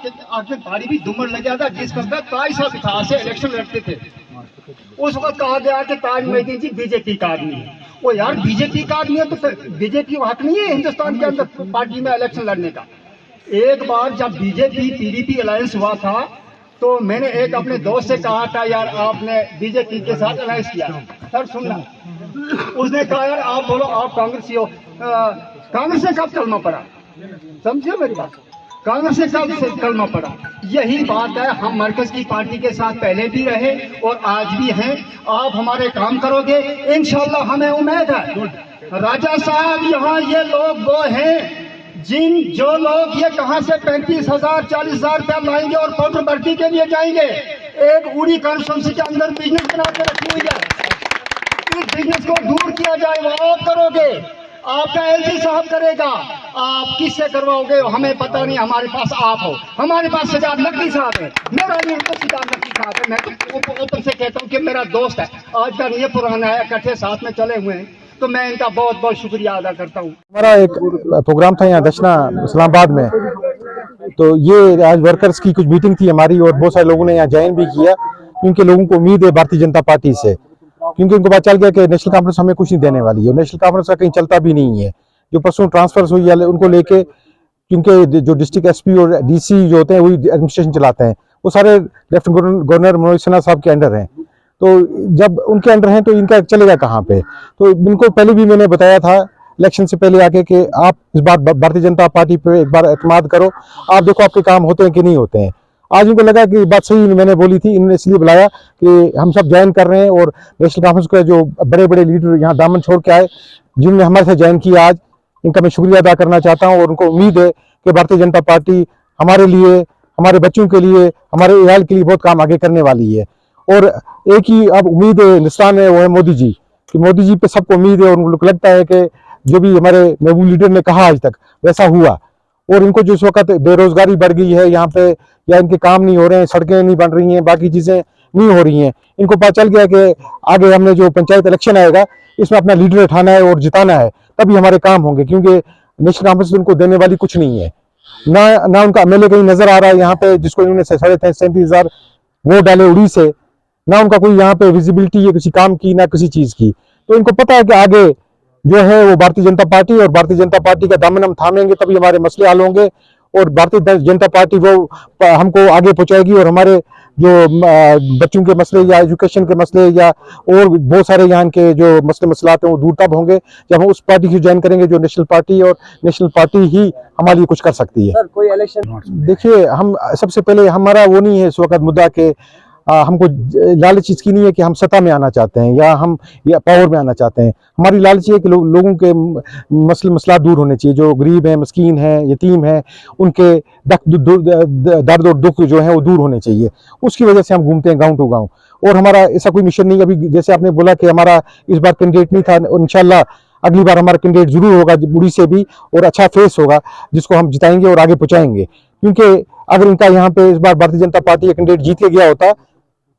आपके बारी भी दुमर लग जाता जिस वक्त ताज साहब इतिहास से इलेक्शन लड़ते थे। उस वक्त कहा गया कि ताज मोहिद्दीन जी बीजेपी का आदमी है। वो यार बीजेपी का आदमी है तो फिर बीजेपी हक नहीं है हिंदुस्तान के अंदर पार्टी में इलेक्शन लड़ने का। एक बार जब बीजेपी पीडीपी अलायंस हुआ था तो मैंने एक अपने दोस्त से कहा था यार आपने बीजेपी के साथ अलायंस किया। सर सुनना, उसने कहा यार आप बोलो आप कांग्रेसी हो। कांग्रेस से कब कलमा पड़ा? समझिए मेरी बात, कांग्रेस से कब से कलमा पड़ा? यही बात है, हम मरकज की पार्टी के साथ पहले भी रहे और आज भी हैं। आप हमारे काम करोगे इंशाल्लाह, हमें उम्मीद है। राजा साहब यहाँ ये लोग वो हैं जो लोग ये कहां से 35,000 40,000 रुपया लाएंगे और पाउडर भर्ती के लिए जाएंगे। एक उड़ी कॉन्स्टिट्यूंसी के अंदर बिजनेस बना के रखी हुई है, इस बिजनेस को दूर किया जाए। वो आप करोगे, आपका एलजी साहब करेगा, आप किससे करवाओगे हमें पता नहीं। हमारे पास आप हो, हमारे पास सिद्धार्थ नकवी साहब है। मेरा नहीं तो सिद्धार्थ नकवी साहब है। मैं तो ऊपर से कहता हूँ कि मेरा दोस्त है, आज का नहीं पुराना है, इकट्ठे साथ में चले हुए हैं, तो मैं इनका बहुत बहुत शुक्रिया अदा करता हूँ। हमारा एक प्रोग्राम था यहाँ दशना इस्लामाबाद में, तो ये आज वर्कर्स की कुछ मीटिंग थी हमारी और बहुत सारे लोगों ने यहाँ ज्वाइन भी किया, क्योंकि लोगों को उम्मीद है भारतीय जनता पार्टी से, क्योंकि उनको पता चल गया कि नेशनल कॉन्फ्रेंस हमें कुछ नहीं देने वाली है। नेशनल कॉन्फ्रेंस का कहीं चलता भी नहीं है। जो परसों ट्रांसफर हुई है उनको लेके, क्योंकि जो डिस्ट्रिक्ट एसपी और डीसी जो होते हैं वही एडमिनिस्ट्रेशन चलाते हैं, वो सारे लेफ्टिनेंट गवर्नर मनोज सिन्हा साहब के अंडर हैं। तो जब उनके अंडर हैं तो इनका चलेगा कहाँ पे? तो इनको पहले भी मैंने बताया था इलेक्शन से पहले आके कि आप इस बार भारतीय जनता पार्टी पे एक बार एतमाद करो, आप देखो आपके काम होते हैं कि नहीं होते हैं। आज उनको लगा कि बात सही मैंने बोली थी, इन्होंने इसलिए बुलाया कि हम सब ज्वाइन कर रहे हैं और नेशनल कॉन्फ्रेंस के जो बड़े बड़े लीडर यहाँ दामन छोड़ के आए, जिन्होंने हमारे साथ ज्वाइन किया, आज इनका मैं शुक्रिया अदा करना चाहता हूँ। और उनको उम्मीद है कि भारतीय जनता पार्टी हमारे लिए, हमारे बच्चों के लिए, हमारे इयाल के लिए बहुत काम आगे करने वाली है। और एक ही अब उम्मीद है हिंदुस्तान में, वो है मोदी जी, कि मोदी जी पे सबको उम्मीद है। और उनको लगता है कि जो भी हमारे महबूब लीडर ने कहा आज तक वैसा हुआ। और इनको जिस वक्त बेरोजगारी बढ़ गई है यहाँ पे, या इनके काम नहीं हो रहे हैं, सड़कें नहीं बन रही हैं, बाकी चीजें नहीं हो रही हैं, इनको पता चल गया कि आगे हमने जो पंचायत इलेक्शन आएगा इसमें अपना लीडर उठाना है और जिताना है, तभी हमारे काम होंगे। क्योंकि नेशनल कॉन्फ्रेंस उनको देने वाली कुछ नहीं है, ना उनका एमएलए कहीं नजर आ रहा है यहाँ पे, जिसको इन्होंने 37,000 वोट डाले उड़ी से, ना उनका कोई यहाँ पे विजिबिलिटी है किसी काम की, ना किसी चीज की। तो इनको पता है कि आगे जो है वो भारतीय जनता पार्टी, और भारतीय जनता पार्टी का दामन हम थामेंगे तभी हमारे मसले हल होंगे। और भारतीय जनता पार्टी वो हमको आगे पहुंचाएगी और हमारे जो बच्चों के मसले या एजुकेशन के मसले या और बहुत सारे यहाँ के जो मसले मसलात हैं वो दूर तब होंगे जब हम उस पार्टी को ज्वाइन करेंगे जो नेशनल पार्टी, और नेशनल पार्टी ही हमारे लिए कुछ कर सकती है। सर कोई इलेक्शन देखिए, हम सबसे पहले हमारा वो नहीं है इस वक्त मुद्दा के हमको लालच इसकी नहीं है कि हम सत्ता में आना चाहते हैं या पावर में आना चाहते हैं। हमारी लालच है कि लोगों के मसला दूर होने चाहिए। जो गरीब हैं, मस्कीन हैं, यतीम हैं, उनके दर्द और दुख जो है वो दूर होने चाहिए। उसकी वजह से हम घूमते हैं गांव टू गांव। और हमारा ऐसा कोई मिशन नहीं। अभी जैसे आपने बोला कि हमारा इस बार कैंडिडेट नहीं था, और इंशाल्लाह अगली बार हमारा कैंडिडेट जरूर होगा बुढ़ी से भी, और अच्छा फेस होगा जिसको हम जिताएंगे और आगे पहुंचाएंगे। क्योंकि अगर इनका यहाँ पे इस बार भारतीय जनता पार्टी का कैंडिडेट जीत के गया होता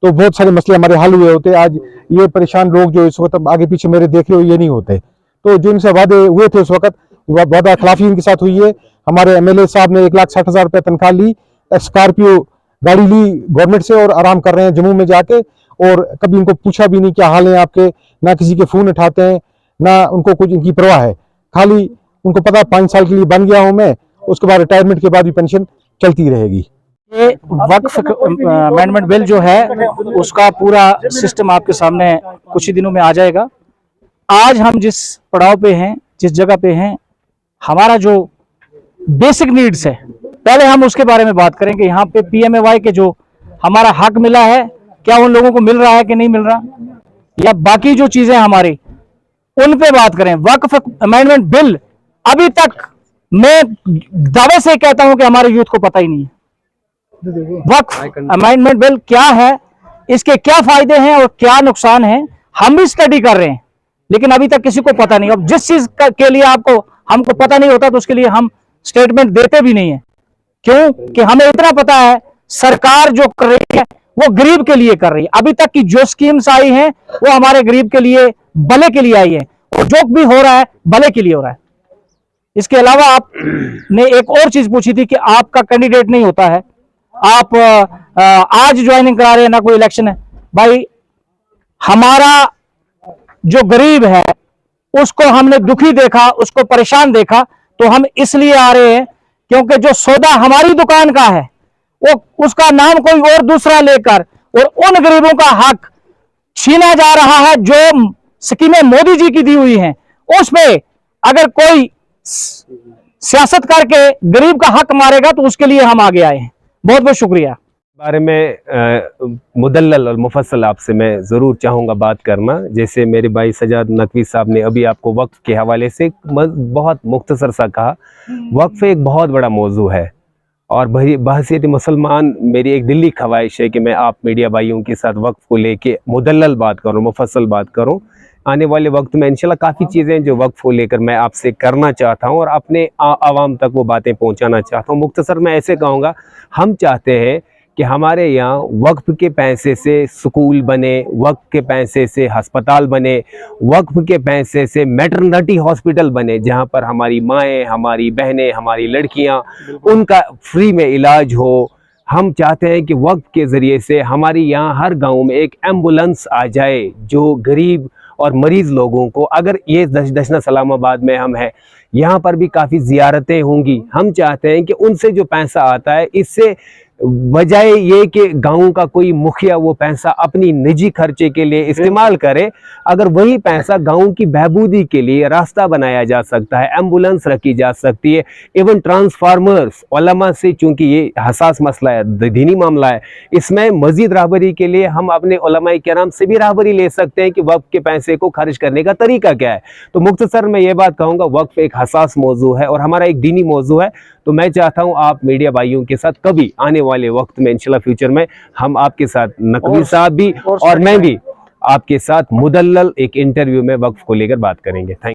तो बहुत सारे मसले हमारे हल हुए होते। आज ये परेशान लोग जो इस वक्त आगे पीछे मेरे देख रहे हो ये नहीं होते। तो जो इनसे वादे हुए थे उस वक्त वादा खिलाफी इनके साथ हुई है। हमारे एमएलए साहब ने 1,60,000 रुपये तनख्वाह ली, स्कॉर्पियो गाड़ी ली गवर्नमेंट से, और आराम कर रहे हैं जम्मू में जाके। और कभी इनको पूछा भी नहीं क्या हाल है आपके, ना किसी के फोन उठाते हैं, ना उनको कुछ इनकी परवाह है। खाली उनको पता 5 साल के लिए बन गया हूं मैं, उसके बाद रिटायरमेंट के बाद भी पेंशन चलती रहेगी। ये वक्फ अमेंडमेंट बिल जो है उसका पूरा सिस्टम आपके सामने कुछ ही दिनों में आ जाएगा। आज हम जिस पड़ाव पे हैं, जिस जगह पे हैं, हमारा जो बेसिक नीड्स है, पहले हम उसके बारे में बात करेंगे। यहाँ पे पीएमएवाई के जो हमारा हक मिला है, क्या उन लोगों को मिल रहा है कि नहीं मिल रहा, या बाकी जो चीजें हमारी उन पे बात करें। वक्फ अमेंडमेंट बिल अभी तक मैं दावे से कहता हूं कि हमारे यूथ को पता ही नहीं है वक्फ अमेंडमेंट बिल क्या है, इसके क्या फायदे हैं और क्या नुकसान है। हम भी स्टडी कर रहे हैं, लेकिन अभी तक किसी को पता नहीं। अब जिस चीज के लिए हमको पता नहीं होता तो उसके लिए हम स्टेटमेंट देते भी नहीं है। क्यों? कि हमें इतना पता है सरकार जो कर रही है वो गरीब के लिए कर रही है। अभी तक की जो स्कीम्स आई हैं वो हमारे गरीब के लिए, भले के लिए आई है, और जो भी हो रहा है भले के लिए हो रहा है। इसके अलावा आपने एक और चीज पूछी थी कि आपका कैंडिडेट नहीं होता है, आप आज ज्वाइनिंग करा रहे हैं, ना कोई इलेक्शन है। भाई हमारा जो गरीब है उसको हमने दुखी देखा, उसको परेशान देखा, तो हम इसलिए आ रहे हैं क्योंकि जो सौदा हमारी दुकान का है वो उसका नाम कोई और दूसरा लेकर और उन गरीबों का हक छीना जा रहा है। जो स्कीमें मोदी जी की दी हुई हैं उस पे अगर कोई सियासत करके गरीब का हक मारेगा तो उसके लिए हम आगे आए हैं। बहुत बहुत शुक्रिया। बारे में मुदल्लल और मुफस्सल आपसे मैं ज़रूर चाहूँगा बात करना। जैसे मेरे भाई सजाद नकवी साहब ने अभी आपको वक्फ के हवाले से बहुत मुख्तसर सा कहा, वक्फ एक बहुत बड़ा मौजू है और बहसीत मुसलमान मेरी एक दिली ख्वाहिश है कि मैं आप मीडिया भाइयों के साथ वक्फ को लेके मुदल्लल बात करूँ, मुफस्सल बात करूँ। आने वाले वक्त में इंशाल्लाह काफ़ी चीज़ें जो वक्फ को लेकर मैं आपसे करना चाहता हूँ और अपने आवाम तक वो बातें पहुँचाना चाहता हूँ। मुख्तसर मैं ऐसे कहूँगा, हम चाहते हैं कि हमारे यहाँ वक्फ के पैसे से स्कूल बने, वक्फ के पैसे से अस्पताल बने, वक्फ के पैसे से मैटरनिटी हॉस्पिटल बने, जहाँ पर हमारी माएँ, हमारी बहनें, हमारी लड़कियाँ, उनका फ्री में इलाज हो। हम चाहते हैं कि वक्फ के ज़रिए से हमारी यहाँ हर गांव में एक एम्बुलेंस आ जाए जो गरीब और मरीज़ लोगों को, अगर ये दशना इस्लामाबाद में हम हैं, यहाँ पर भी काफ़ी ज़ियारतें होंगी। हम चाहते हैं कि उनसे जो पैसा आता है, इससे बजाय ये कि गाँव का कोई मुखिया वो पैसा अपनी निजी खर्चे के लिए इस्तेमाल करे, अगर वही पैसा गाँव की बहबूदी के लिए रास्ता बनाया जा सकता है, एम्बुलेंस रखी जा सकती है, इवन ट्रांसफार्मर्स, उलमा से, चूँकि ये हसास मसला है, दीनी मामला है, इसमें मज़ीद रहबरी के लिए हम अपने उलमाए किराम से भी रहबरी ले सकते हैं कि वक्फ के पैसे को खर्च करने का तरीका क्या है। तो मुख्तसर मैं ये बात कहूँगा, वक्फ एक हसास मौजू है और हमारा एक दीनी मौजू है। तो मैं चाहता हूँ आप मीडिया भाइयों के साथ कभी आने वाले वक्त में इंशाल्लाह फ्यूचर में हम आपके साथ, नकवी साहब भी और मैं भी आपके साथ मुदल्लल एक इंटरव्यू में वक्फ को लेकर बात करेंगे। थैंक